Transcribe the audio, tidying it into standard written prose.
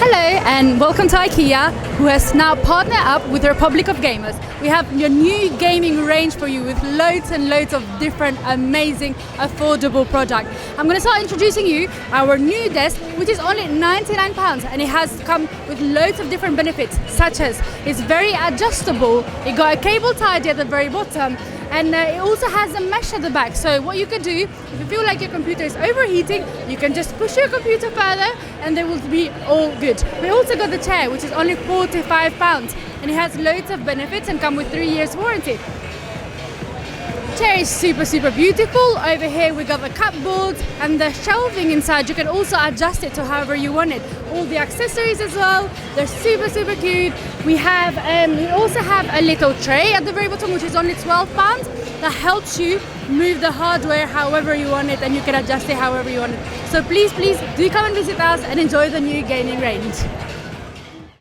Hello and welcome to IKEA, who has now partnered up with the Republic of Gamers. We have your new gaming range for you with loads and loads of different amazing affordable products. I'm going to start introducing you our new desk, which is only £99, and it has come with loads of different benefits, such as it's very adjustable, it got a cable tie at the very bottom, and it also has a mesh at the back. So what you can do, if you feel like your computer is overheating, you can just push your computer further and they will be all good. We also got the chair, which is only £45, and it has loads of benefits and come with 3 years warranty. Chair is super beautiful. Over here we got the cupboard and the shelving inside. You can also adjust it to however you want it. All the accessories as well, they're super cute. We also have a little tray at the very bottom, which is only £12. That helps you move the hardware however you want it, and you can adjust it however you want it. So please do come and visit us and enjoy the new gaming range.